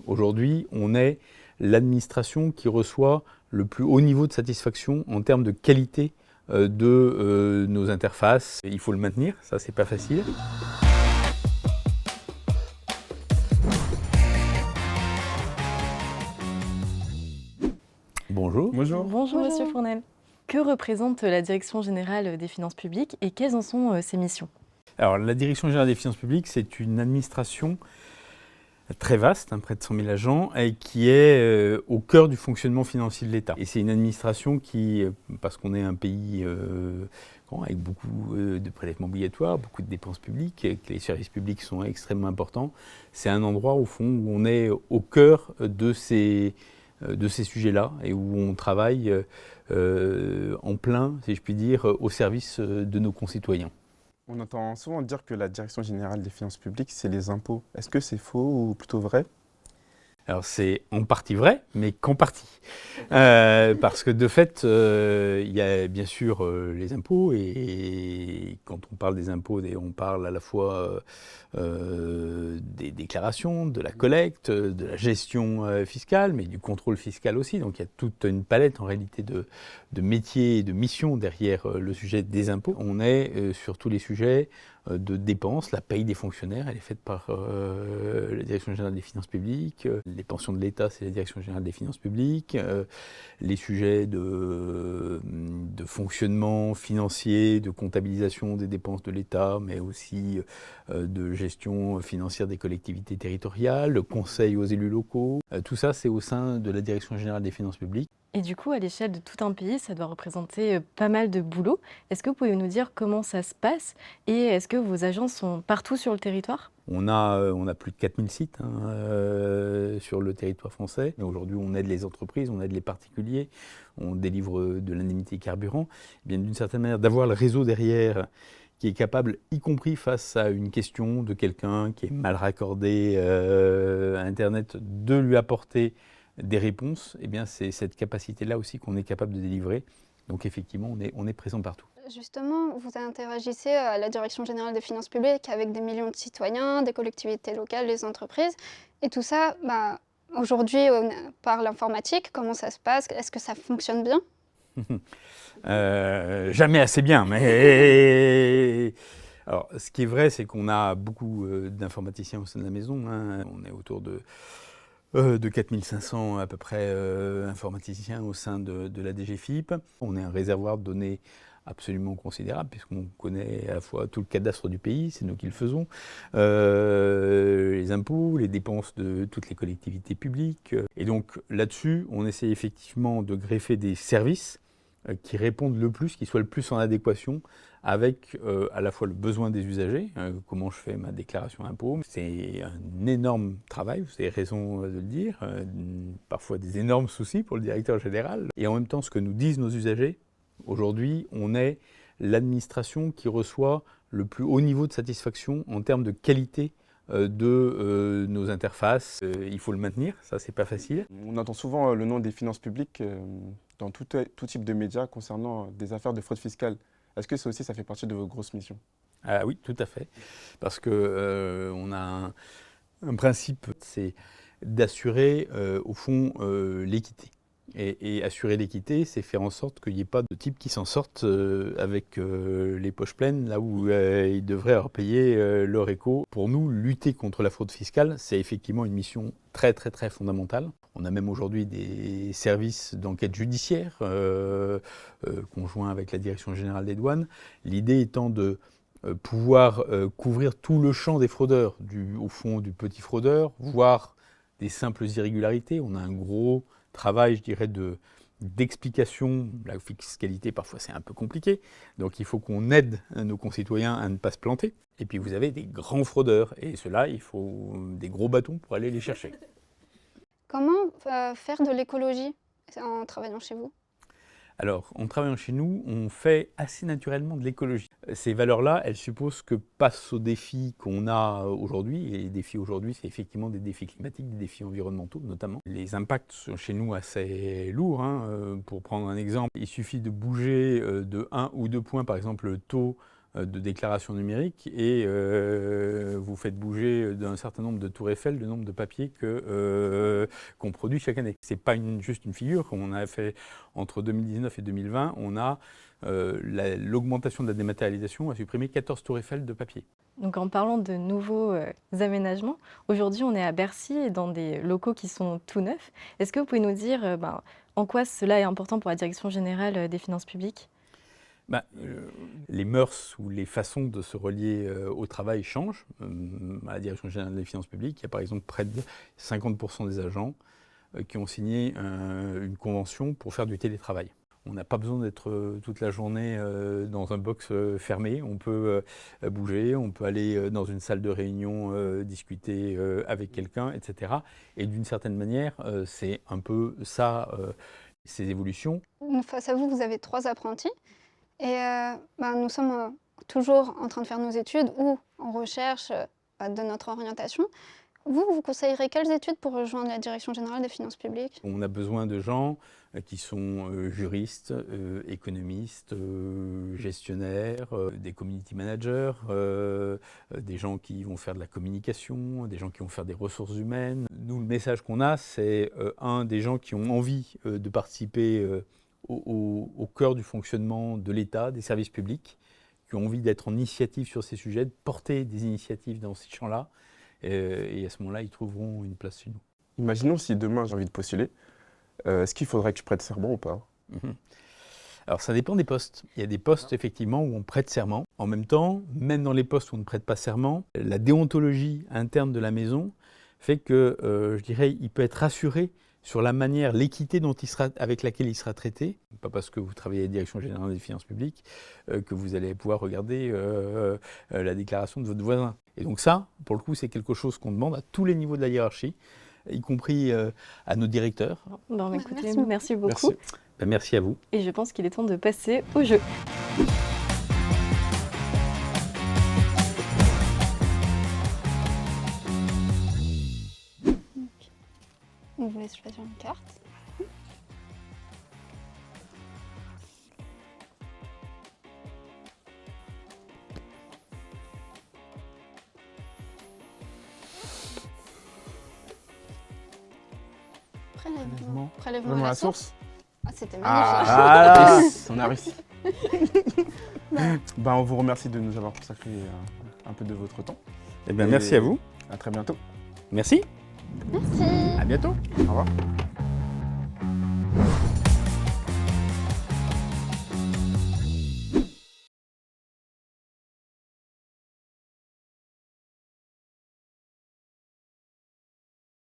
Aujourd'hui, on est l'administration qui reçoit le plus haut niveau de satisfaction en termes de qualité de nos interfaces. Il faut le maintenir, ça c'est pas facile. Bonjour. Bonjour. Bonjour Monsieur Fournel. Que représente la Direction générale des finances publiques et quelles en sont ses missions? Alors la Direction générale des finances publiques, c'est une administration très vaste, près de 100 000 agents, et qui est au cœur du fonctionnement financier de l'État. Et c'est une administration qui, parce qu'on est un pays grand, avec beaucoup de prélèvements obligatoires, beaucoup de dépenses publiques, et que les services publics sont extrêmement importants, c'est un endroit au fond où on est au cœur de ces sujets-là et où on travaille en plein, si je puis dire, au service de nos concitoyens. On entend souvent dire que la Direction générale des finances publiques, c'est les impôts. Est-ce que c'est faux ou plutôt vrai? Alors c'est en partie vrai, mais qu'en partie. Parce que de fait, il y a bien sûr les impôts, et quand on parle des impôts, on parle à la fois des déclarations, de la collecte, de la gestion fiscale, mais du contrôle fiscal aussi. Donc il y a toute une palette en réalité de métiers et de missions derrière le sujet des impôts. On est sur tous les sujets de dépenses. La paye des fonctionnaires, elle est faite par la Direction générale des finances publiques. Les pensions de l'État, c'est la Direction générale des finances publiques. Les sujets de fonctionnement financier, de comptabilisation des dépenses de l'État, mais aussi de gestion financière des collectivités territoriales, le conseil aux élus locaux. Tout ça, c'est au sein de la Direction générale des finances publiques. Et du coup, à l'échelle de tout un pays, ça doit représenter pas mal de boulot. Est-ce que vous pouvez nous dire comment ça se passe et est-ce que vos agents sont partout sur le territoire? On a plus de 4000 sites sur le territoire français. Aujourd'hui, on aide les entreprises, on aide les particuliers, on délivre de l'indemnité carburant. Eh bien, d'une certaine manière, d'avoir le réseau derrière qui est capable, y compris face à une question de quelqu'un qui est mal raccordé à Internet, de lui apporter des réponses, eh bien, c'est cette capacité-là aussi qu'on est capable de délivrer. Donc effectivement, on est présent partout. Justement, vous interagissez à la Direction générale des finances publiques avec des millions de citoyens, des collectivités locales, des entreprises. Et tout ça, aujourd'hui, par l'informatique, comment ça se passe? Est-ce que ça fonctionne bien? Jamais assez bien, mais... Alors, ce qui est vrai, c'est qu'on a beaucoup d'informaticiens au sein de la maison. On est autour de 4500 à peu près informaticiens au sein de la DGFiP. On est un réservoir de données absolument considérable, puisqu'on connaît à la fois tout le cadastre du pays, c'est nous qui le faisons, les impôts, les dépenses de toutes les collectivités publiques. Et donc là-dessus, on essaie effectivement de greffer des services qui répondent le plus, qui soient le plus en adéquation avec à la fois le besoin des usagers, comment je fais ma déclaration d'impôt. C'est un énorme travail, vous avez raison de le dire, parfois des énormes soucis pour le directeur général. Et en même temps, ce que nous disent nos usagers, aujourd'hui, on est l'administration qui reçoit le plus haut niveau de satisfaction en termes de qualité de nos interfaces. Il faut le maintenir, ça c'est pas facile. On entend souvent le nom des finances publiques dans tout type de médias concernant des affaires de fraude fiscale. Est-ce que ça aussi, ça fait partie de vos grosses missions? Ah oui, tout à fait. Parce que on a un principe, c'est d'assurer au fond l'équité. Et assurer l'équité, c'est faire en sorte qu'il n'y ait pas de types qui s'en sortent avec les poches pleines, là où ils devraient avoir payé leur éco. Pour nous, lutter contre la fraude fiscale, c'est effectivement une mission très très très fondamentale. On a même aujourd'hui des services d'enquête judiciaire conjoints avec la Direction générale des douanes. L'idée étant de pouvoir couvrir tout le champ des fraudeurs, au fond du petit fraudeur, voire des simples irrégularités. On a un gros travail, je dirais, d'explication. La fiscalité, parfois, c'est un peu compliqué. Donc, il faut qu'on aide nos concitoyens à ne pas se planter. Et puis, vous avez des grands fraudeurs. Et ceux-là, il faut des gros bâtons pour aller les chercher. Comment faire de l'écologie en travaillant chez vous? Alors, en travaillant chez nous, on fait assez naturellement de l'écologie. Ces valeurs-là, elles supposent que face aux défis qu'on a aujourd'hui, et les défis aujourd'hui, c'est effectivement des défis climatiques, des défis environnementaux notamment. Les impacts sont chez nous assez lourds. Pour prendre un exemple, il suffit de bouger de 1 ou 2 points, par exemple, le taux de déclaration numérique et vous faites bouger d'un certain nombre de tours Eiffel le nombre de papiers qu'on produit chaque année. Ce n'est pas juste une figure. On a fait entre 2019 et 2020, on a l'augmentation de la dématérialisation a supprimé 14 tours Eiffel de papier. Donc en parlant de nouveaux aménagements, aujourd'hui on est à Bercy et dans des locaux qui sont tout neufs. Est-ce que vous pouvez nous dire en quoi cela est important pour la Direction générale des finances publiques ? Les mœurs ou les façons de se relier au travail changent. À la Direction générale des finances publiques, il y a par exemple près de 50% des agents qui ont signé une convention pour faire du télétravail. On n'a pas besoin d'être toute la journée dans un box fermé. On peut bouger, on peut aller dans une salle de réunion, discuter avec quelqu'un, etc. Et d'une certaine manière, c'est un peu ça, ces évolutions. Face à vous, vous avez 3 apprentis. Et nous sommes toujours en train de faire nos études ou en recherche de notre orientation. Vous conseillerez quelles études pour rejoindre la Direction générale des finances publiques ? On a besoin de gens qui sont juristes, économistes, gestionnaires, des community managers, des gens qui vont faire de la communication, des gens qui vont faire des ressources humaines. Nous, le message qu'on a, c'est des gens qui ont envie de participer au cœur du fonctionnement de l'État, des services publics, qui ont envie d'être en initiative sur ces sujets, de porter des initiatives dans ces champs-là. Et à ce moment-là, ils trouveront une place chez nous. Imaginons si demain j'ai envie de postuler, est-ce qu'il faudrait que je prête serment ou pas ? Alors ça dépend des postes. Il y a des postes effectivement où on prête serment. En même temps, même dans les postes où on ne prête pas serment, la déontologie interne de la maison fait que, je dirais, il peut être rassuré sur la manière, l'équité avec laquelle il sera traité. Pas parce que vous travaillez à la Direction générale des finances publiques que vous allez pouvoir regarder la déclaration de votre voisin. Et donc ça, pour le coup, c'est quelque chose qu'on demande à tous les niveaux de la hiérarchie, y compris à nos directeurs. Écoutez, merci beaucoup. Merci. Merci à vous. Et je pense qu'il est temps de passer au jeu. On vous laisse choisir une carte. Prélèvement à la source. Ah, c'était magnifique. Ah, on a réussi. On vous remercie de nous avoir consacré un peu de votre temps. Merci à vous. À très bientôt. Merci. Merci. À bientôt. Au revoir.